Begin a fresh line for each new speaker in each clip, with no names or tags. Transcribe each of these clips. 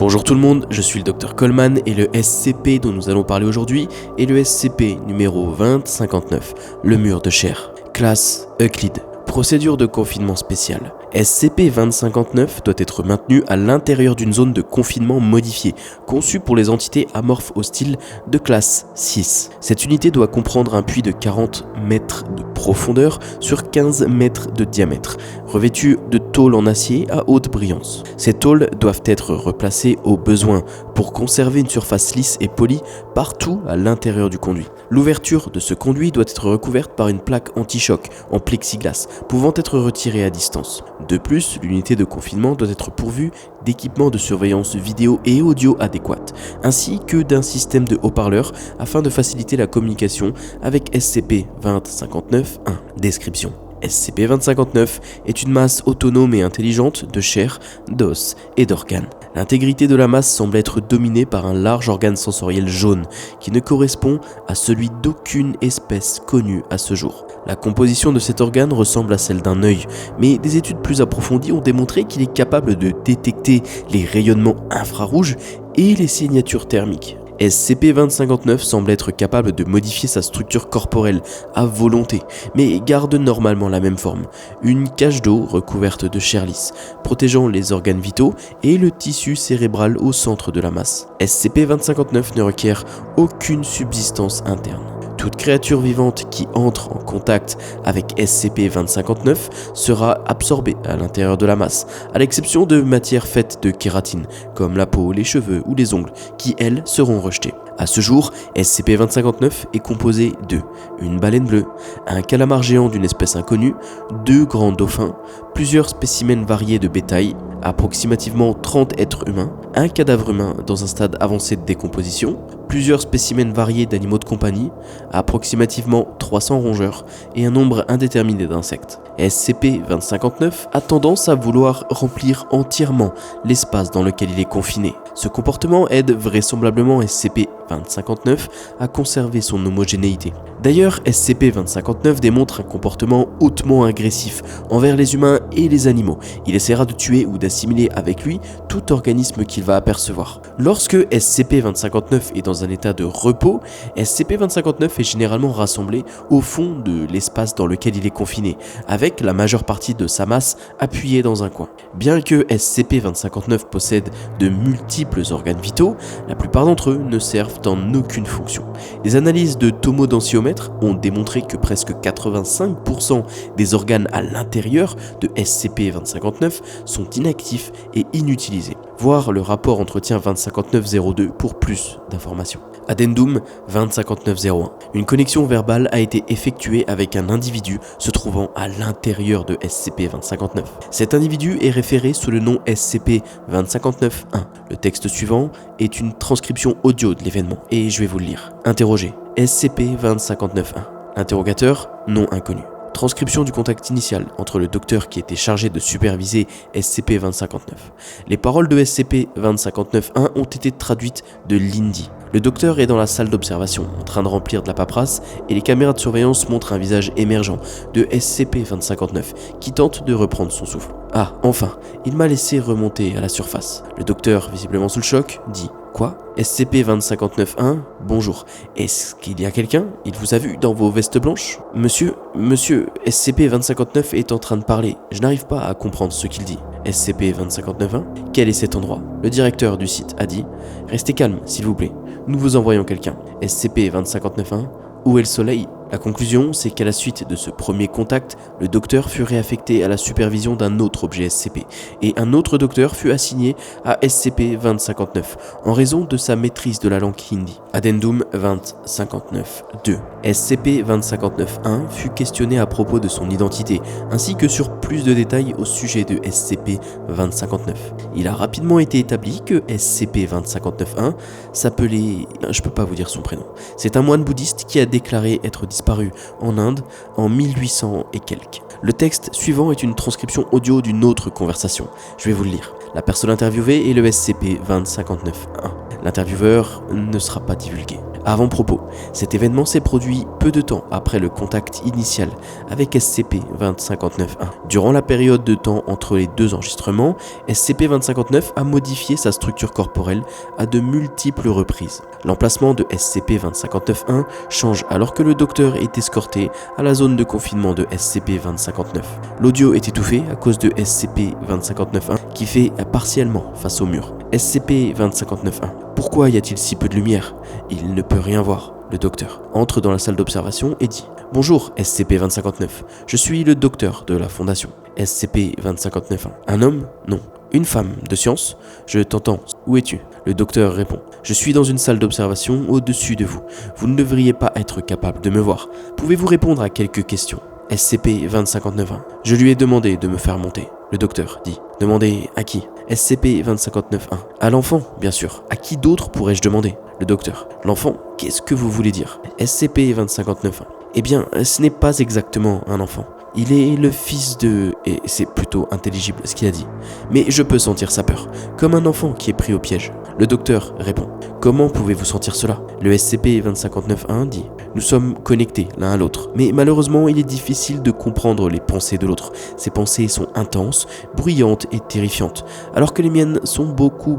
Bonjour tout le monde, je suis le Dr Coleman et le SCP dont nous allons parler aujourd'hui est le SCP numéro 2059, le mur de chair. Classe Euclide. Procédure de confinement spécial. SCP-2059 doit être maintenu à l'intérieur d'une zone de confinement modifiée, conçue pour les entités amorphes hostiles de classe 6. Cette unité doit comprendre un puits de 40 mètres de profondeur sur 15 mètres de diamètre, revêtu de tôles en acier à haute brillance. Ces tôles doivent être replacées au besoin pour conserver une surface lisse et polie partout à l'intérieur du conduit. L'ouverture de ce conduit doit être recouverte par une plaque anti-choc en plexiglas, pouvant être retirée à distance. De plus, l'unité de confinement doit être pourvue d'équipements de surveillance vidéo et audio adéquats, ainsi que d'un système de haut-parleurs afin de faciliter la communication avec SCP-2059-1. Description. SCP-2059 est une masse autonome et intelligente de chair, d'os et d'organes. L'intégrité de la masse semble être dominée par un large organe sensoriel jaune qui ne correspond à celui d'aucune espèce connue à ce jour. La composition de cet organe ressemble à celle d'un œil, mais des études plus approfondies ont démontré qu'il est capable de détecter les rayonnements infrarouges et les signatures thermiques. SCP-2059 semble être capable de modifier sa structure corporelle à volonté, mais garde normalement la même forme, une cage d'eau recouverte de chair lisse, protégeant les organes vitaux et le tissu cérébral au centre de la masse. SCP-2059 ne requiert aucune subsistance interne. Toute créature vivante qui entre en contact avec SCP-2059 sera absorbée à l'intérieur de la masse, à l'exception de matières faites de kératine, comme la peau, les cheveux ou les ongles, qui elles seront rejetées. À ce jour, SCP-2059 est composé de une baleine bleue, un calamar géant d'une espèce inconnue, 2 grands dauphins, plusieurs spécimens variés de bétail, approximativement 30 êtres humains, un cadavre humain dans un stade avancé de décomposition, plusieurs spécimens variés d'animaux de compagnie, approximativement 300 rongeurs et un nombre indéterminé d'insectes. SCP-2059 a tendance à vouloir remplir entièrement l'espace dans lequel il est confiné. Ce comportement aide vraisemblablement SCP-2059 à conserver son homogénéité. D'ailleurs, SCP-2059 démontre un comportement hautement agressif envers les humains et les animaux. Il essaiera de tuer ou d'assimiler avec lui tout organisme qu'il va apercevoir. Lorsque SCP-2059 est dans un état de repos, SCP-2059 est généralement rassemblé au fond de l'espace dans lequel il est confiné, avec la majeure partie de sa masse appuyée dans un coin. Bien que SCP-2059 possède de multiples organes vitaux, la plupart d'entre eux ne servent en aucune fonction. Les analyses de tomodensιomètre ont démontré que presque 85% des organes à l'intérieur de SCP-2059 sont inactifs et inutilisés. Voir le rapport entretien 2059-02 pour plus d'informations. Addendum 2059-01. Une connexion verbale a été effectuée avec un individu se trouvant à l'intérieur de SCP-2059. Cet individu est référé sous le nom SCP-2059-1. Le texte suivant est une transcription audio de l'événement et je vais vous le lire. Interrogé. SCP-2059-1. Interrogateur, nom inconnu. Transcription du contact initial entre le docteur qui était chargé de superviser SCP-2059. Les paroles de SCP-2059-1 ont été traduites de l'hindi. Le docteur est dans la salle d'observation, en train de remplir de la paperasse, et les caméras de surveillance montrent un visage émergent de SCP-2059 qui tente de reprendre son souffle. Ah, enfin, il m'a laissé remonter à la surface. Le docteur, visiblement sous le choc, dit « Quoi ? SCP-2059-1, bonjour. Est-ce qu'il y a quelqu'un ? Il vous a vu dans vos vestes blanches ? Monsieur, SCP-2059 est en train de parler. Je n'arrive pas à comprendre ce qu'il dit. SCP-2059-1, quel est cet endroit ? Le directeur du site a dit « Restez calme, s'il vous plaît. Nous vous envoyons quelqu'un. SCP-2059-1, où est le soleil ? La conclusion, c'est qu'à la suite de ce premier contact, le docteur fut réaffecté à la supervision d'un autre objet SCP, et un autre docteur fut assigné à SCP-2059 en raison de sa maîtrise de la langue hindi. Addendum 2059-2. SCP-2059-1 fut questionné à propos de son identité, ainsi que sur plus de détails au sujet de SCP-2059. Il a rapidement été établi que SCP-2059-1 s'appelait... je peux pas vous dire son prénom. C'est un moine bouddhiste qui a déclaré être disparu en Inde en 1800 et quelques. Le texte suivant est une transcription audio d'une autre conversation. Je vais vous le lire. La personne interviewée est le SCP-2059-1. L'intervieweur ne sera pas divulgué. Avant-propos, cet événement s'est produit peu de temps après le contact initial avec SCP-2059-1. Durant la période de temps entre les deux enregistrements, SCP-2059 a modifié sa structure corporelle à de multiples reprises. L'emplacement de SCP-2059-1 change alors que le docteur est escorté à la zone de confinement de SCP-2059. L'audio est étouffé à cause de SCP-2059-1 qui fait partiellement face au mur. SCP-2059-1. Pourquoi y a-t-il si peu de lumière? Il ne peut rien voir. Le docteur entre dans la salle d'observation et dit « Bonjour SCP-2059, je suis le docteur de la Fondation. SCP-2059-1. Un homme? Non. Une femme de science? Je t'entends. Où es-tu? Le docteur répond « Je suis dans une salle d'observation au-dessus de vous. Vous ne devriez pas être capable de me voir. Pouvez-vous répondre à quelques questions? SCP-2059-1. Je lui ai demandé de me faire monter. Le docteur dit « Demandez à qui? SCP-2059-1. À l'enfant, bien sûr. À qui d'autre pourrais-je demander? Le docteur. L'enfant? Qu'est-ce que vous voulez dire? SCP-2059-1. Eh bien, ce n'est pas exactement un enfant. Il est le fils de... Et c'est plutôt intelligible ce qu'il a dit. Mais je peux sentir sa peur, comme un enfant qui est pris au piège. Le docteur répond. Comment pouvez-vous sentir cela? Le SCP-2059-1 dit. Nous sommes connectés l'un à l'autre, mais malheureusement il est difficile de comprendre les pensées de l'autre. Ses pensées sont intenses, bruyantes et terrifiantes, alors que les miennes sont beaucoup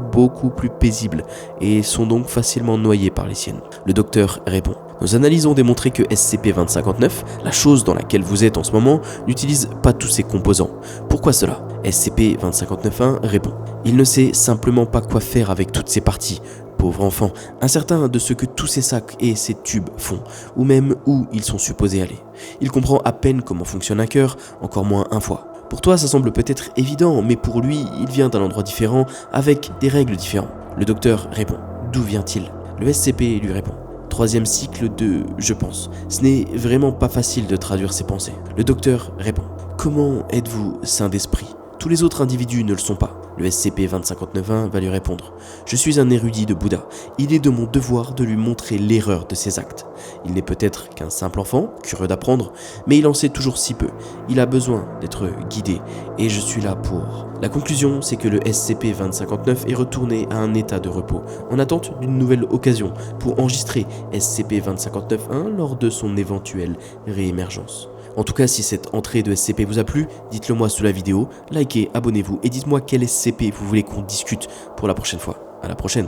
plus paisibles et sont donc facilement noyées par les siennes. Le docteur répond. Nos analyses ont démontré que SCP-2059, la chose dans laquelle vous êtes en ce moment, n'utilise pas tous ses composants. Pourquoi cela? SCP-2059-1 répond. Il ne sait simplement pas quoi faire avec toutes ces parties. Pauvre enfant, incertain de ce que tous ces sacs et ces tubes font, ou même où ils sont supposés aller. Il comprend à peine comment fonctionne un cœur, encore moins un foie. Pour toi, ça semble peut-être évident, mais pour lui, il vient d'un endroit différent, avec des règles différentes. Le docteur répond. D'où vient-il? Le SCP lui répond. Troisième cycle de « je pense ». Ce n'est vraiment pas facile de traduire ses pensées. Le docteur répond. Comment êtes-vous sain d'esprit? Tous les autres individus ne le sont pas. Le SCP-2059-1 va lui répondre. Je suis un érudit de Bouddha. Il est de mon devoir de lui montrer l'erreur de ses actes. Il n'est peut-être qu'un simple enfant, curieux d'apprendre, mais il en sait toujours si peu. Il a besoin d'être guidé, et je suis là pour... La conclusion, c'est que le SCP-2059 est retourné à un état de repos, en attente d'une nouvelle occasion pour enregistrer SCP-2059-1 lors de son éventuelle réémergence. En tout cas, si cette entrée de SCP vous a plu, dites-le moi sous la vidéo, likez, abonnez-vous et dites-moi quel SCP vous voulez qu'on discute pour la prochaine fois. À la prochaine.